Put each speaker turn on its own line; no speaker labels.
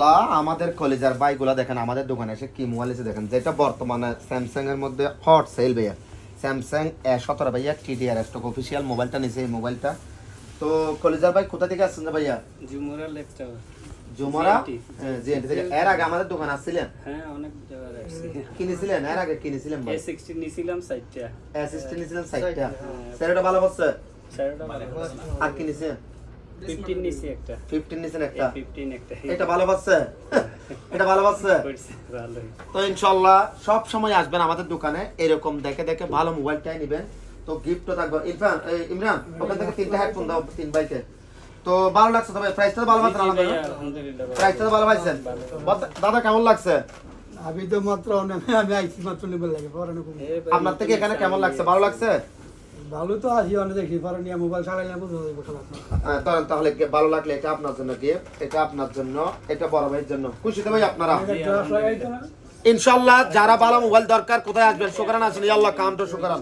ইনশাআল্লাহ আমাদের কলেজের ভাইগুলা দেখেন আমাদের দোকানে এসে কি মোবাইল এসে দেখেন, যেটা বর্তমানে স্যামসাং এর মধ্যে হট সেল ভাইয়া, স্যামসাং A17 ভাইয়া TDR স্টক অফিসিয়াল মোবাইলটা নিছে এই মোবাইলটা। তো কলেজের ভাই কোথা থেকে আসছেন ভাইয়া?
জুমরা লেকটা
জুমরা জিএনটি থেকে। এর আগে আমাদের দোকানে আসছিলেন?
হ্যাঁ অনেক জায়গায় আসছি।
কিনেছিলেন? এর আগে কিনেছিলেন ভাই?
A60 নিছিলাম 60টা।
A60 নিছিলেন 60টা। স্যারটা ভালো বলছে?
স্যারটা ভালো।
আর কিনেছেন?
15 নিছি একটা।
15 নিছেন একটা।
15 একটা।
এটা ভালো পাচ্ছে? এটা ভালো পাচ্ছে?
করছে ভালোই।
তো ইনশাআল্লাহ সব সময় আসবেন আমাদের দোকানে, এরকম দেখে দেখে ভালো মোবাইলটাই নেবেন। তো গিফটও থাকবে। ইমরান ওখান থেকে 3টা হেডফোন দাও 3 বাইকে। তো ভালো লাগছে তবে প্রাইসটা ভালো পাচ্ছেন আলহামদুলিল্লাহ।
আলহামদুলিল্লাহ।
প্রাইসটা ভালো পাইছেন? দাদা কেমন লাগছে?
আমি তো মাত্র আমি আইছি মাত্র নিবে লাগে পরে না
আপনার থেকে এখানে কেমন লাগছে? ভালো লাগছে?
ভালো তো আছি অনেক দেখি পরে নিয়ে মোবাইল চালাইলে বুঝতে পারবো খেলা।
তাহলে ভালো লাগলে এটা আপনার জন্য গিফট, এটা আপনার জন্য, এটা বড় ভাইয়ের জন্য। খুশি তো ভাই আপনারা? ইনশাআল্লাহ যারা ভালো মোবাইল দরকার কোথায় আসবেন? শুকরান আসেন, আল্লাহ কাম তো শুকরান।